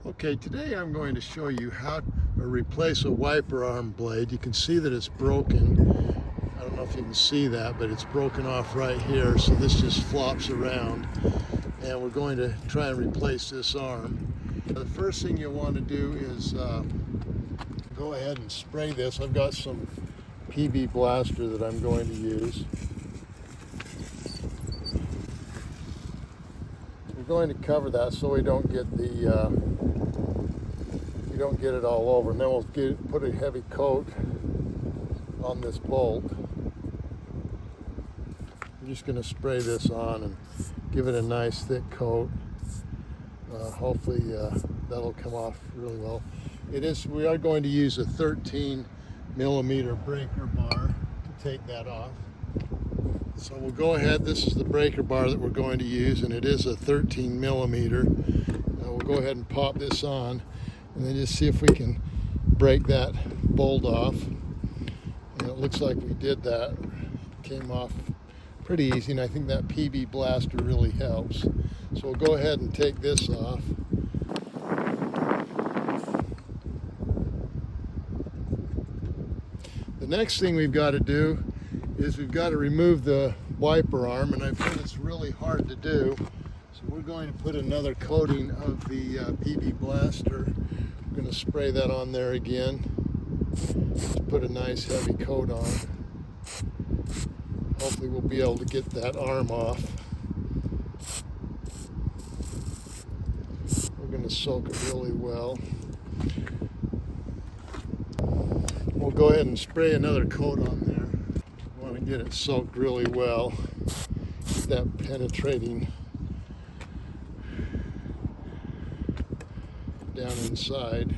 Okay, today I'm going to show you how to replace a wiper arm blade. You can see that it's broken. I don't know if you can see that, but it's broken off right here, so this just flops around. And we're going to try and replace this arm. The first thing you'll want to do is go ahead and spray this. I've got some PB Blaster that I'm going to use. We're going to cover that so we don't get it all over, and then we'll put a heavy coat on this bolt. I'm just going to spray this on and give it a nice thick coat. Hopefully that'll come off really well. We are going to use a 13mm breaker bar to take that off. So we'll go ahead. This is the breaker bar that we're going to use, and it is a 13mm. We'll go ahead and pop this on and then just see if we can break that bolt off. And it looks like we did that. It came off pretty easy, and I think that PB Blaster really helps. So we'll go ahead and take this off. The next thing we've got to do is we've got to remove the wiper arm, and I've heard it's really hard to do. So we're going to put another coating of the PB Blaster. I'm going to spray that on there again. Just put a nice heavy coat on. Hopefully we'll be able to get that arm off. We're going to soak it really well. We'll go ahead and spray another coat on there. We want to get it soaked really well. Get that penetrating down inside.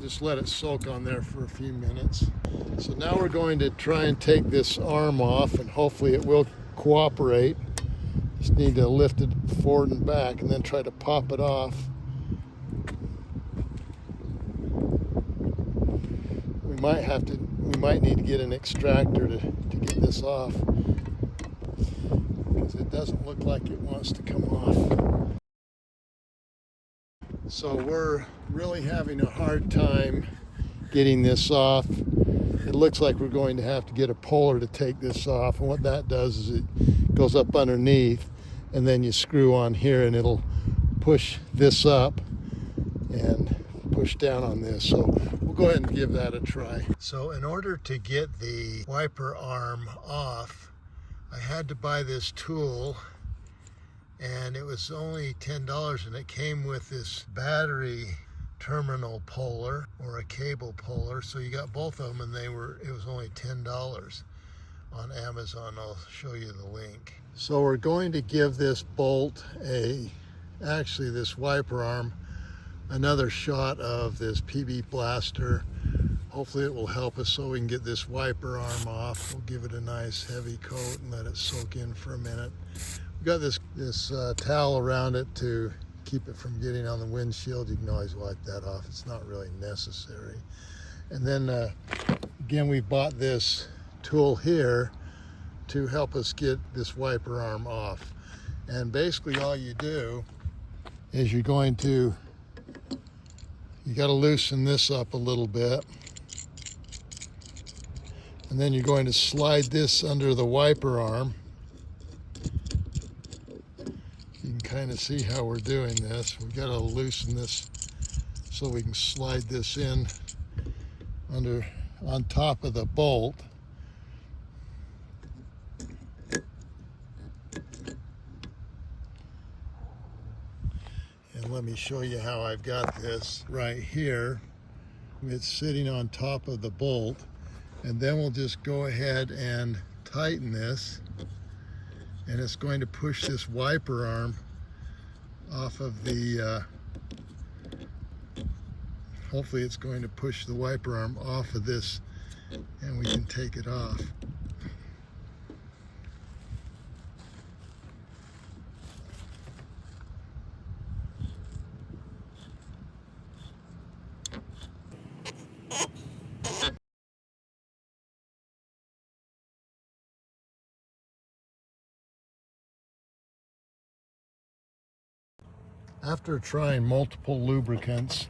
Just let it soak on there for a few minutes. So now we're going to try and take this arm off, and hopefully it will cooperate. Just need to lift it forward and back and then try to pop it off. We might need to get an extractor to get this off, because it doesn't look like it wants to come off. So we're really having a hard time getting this off. It looks like we're going to have to get a puller to take this off, and what that does is it goes up underneath, and then you screw on here and it'll push this up and push down on this. So we'll go ahead and give that a try. So in order to get the wiper arm off, I had to buy this tool, and it was only $10, and it came with this battery terminal puller or a cable puller. So you got both of them, and it was only $10 on Amazon. I'll show you the link. So we're going to give this bolt this wiper arm, another shot of this PB Blaster. Hopefully it will help us so we can get this wiper arm off. We'll give it a nice heavy coat and let it soak in for a minute. We've got this towel around it to keep it from getting on the windshield. You can always wipe that off. It's not really necessary. And then again, we bought this tool here to help us get this wiper arm off. And basically all you do is you got to loosen this up a little bit, and then you're going to slide this under the wiper arm. You can kind of see how we're doing this. We've got to loosen this so we can slide this in on top of the bolt. And let me show you how I've got this right here. It's sitting on top of the bolt, and then we'll just go ahead and tighten this, and it's going to push this wiper arm off of the hopefully it's going to push the wiper arm off of this, and we can take it off. After trying multiple lubricants,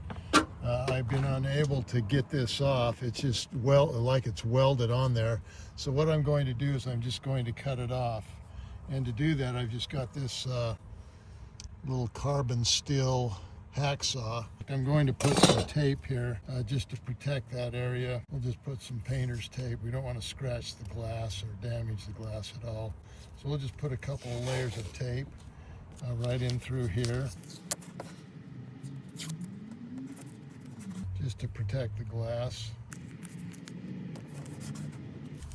I've been unable to get this off. It's just like it's welded on there. So what I'm going to do is I'm just going to cut it off. And to do that, I've just got this little carbon steel hacksaw. I'm going to put some tape here just to protect that area. We'll just put some painter's tape. We don't want to scratch the glass or damage the glass at all. So we'll just put a couple of layers of tape right in through here, just to protect the glass.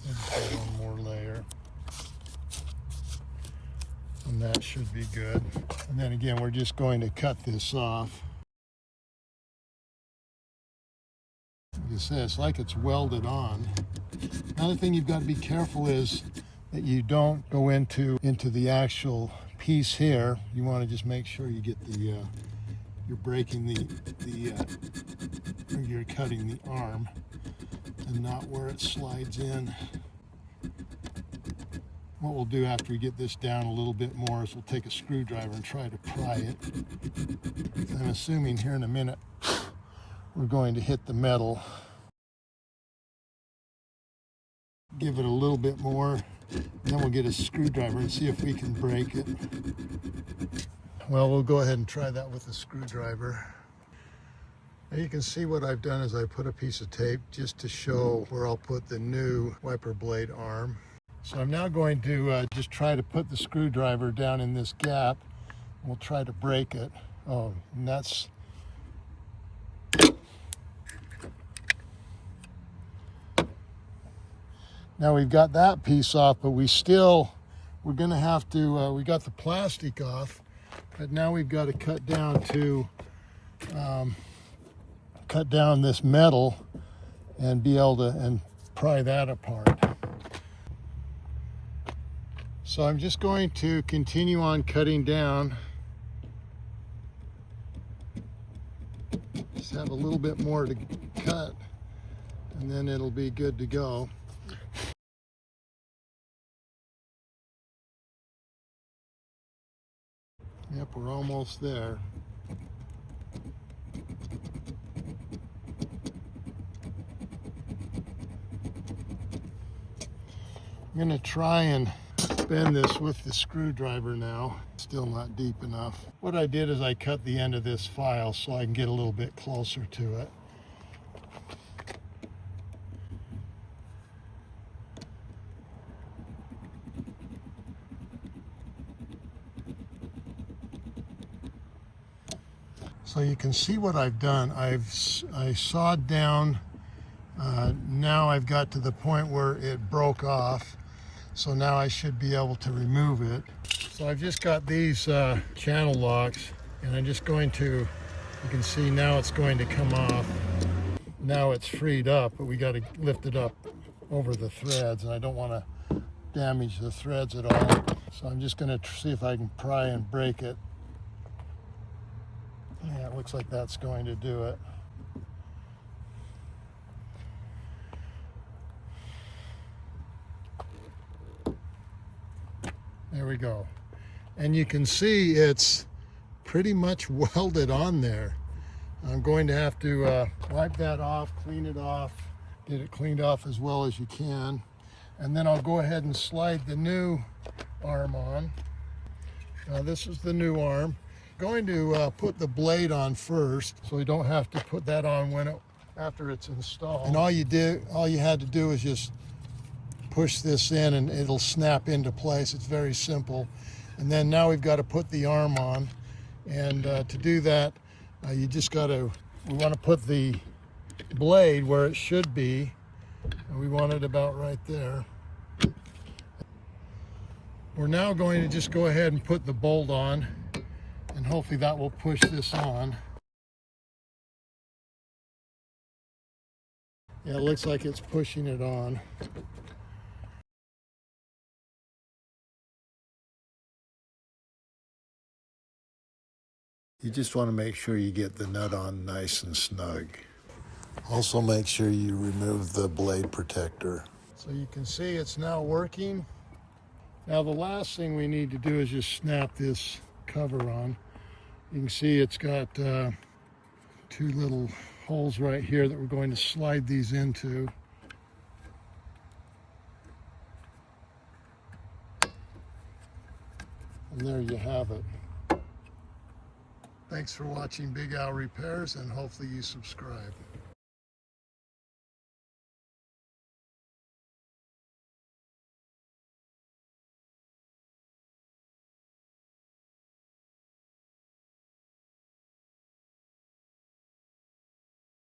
And just put one more layer. And that should be good. And then again, we're just going to cut this off. Like I said, it's like it's welded on. Another thing you've got to be careful is that you don't go into the actual piece here. You want to just make sure you get the you're breaking or you're cutting the arm and not where it slides in. What we'll do after we get this down a little bit more is we'll take a screwdriver and try to pry it. I'm assuming here in a minute we're going to hit the metal. Give it a little bit more, and then we'll get a screwdriver and see if we can break it. Well, we'll go ahead and try that with a screwdriver. Now you can see what I've done is I put a piece of tape just to show where I'll put the new wiper blade arm. So I'm now going to just try to put the screwdriver down in this gap. We'll try to break it. Oh, and that's... Now we've got that piece off, but we're going to have to, we got the plastic off, but now we've got to cut down this metal and be able to pry that apart. So I'm just going to continue on cutting down. Just have a little bit more to cut, and then it'll be good to go. Yep, we're almost there. I'm going to try and bend this with the screwdriver now. Still not deep enough. What I did is I cut the end of this file so I can get a little bit closer to it. So you can see what I've done. I sawed down. Now I've got to the point where it broke off. So now I should be able to remove it. So I've just got these channel locks, and I'm just going to, you can see now it's going to come off. Now it's freed up, but we got to lift it up over the threads, and I don't want to damage the threads at all. So I'm just going to see if I can pry and break it. Yeah, it looks like that's going to do it. There we go. And you can see it's pretty much welded on there. I'm going to have to wipe that off, clean it off, get it cleaned off as well as you can. And then I'll go ahead and slide the new arm on. This is the new arm. Going to put the blade on first, so you don't have to put that on after it's installed. And all you had to do is just push this in and it'll snap into place. It's very simple. And then now we've got to put the arm on, and to do that we want to put the blade where it should be, and we want it about right there. We're now going to just go ahead and put the bolt on, and hopefully that will push this on. Yeah, it looks like it's pushing it on. You just want to make sure you get the nut on nice and snug. Also make sure you remove the blade protector. So you can see it's now working. Now the last thing we need to do is just snap this cover on. You can see it's got 2 little holes right here that we're going to slide these into. And there you have it. Thanks for watching Big Al Repairs, and hopefully you subscribe.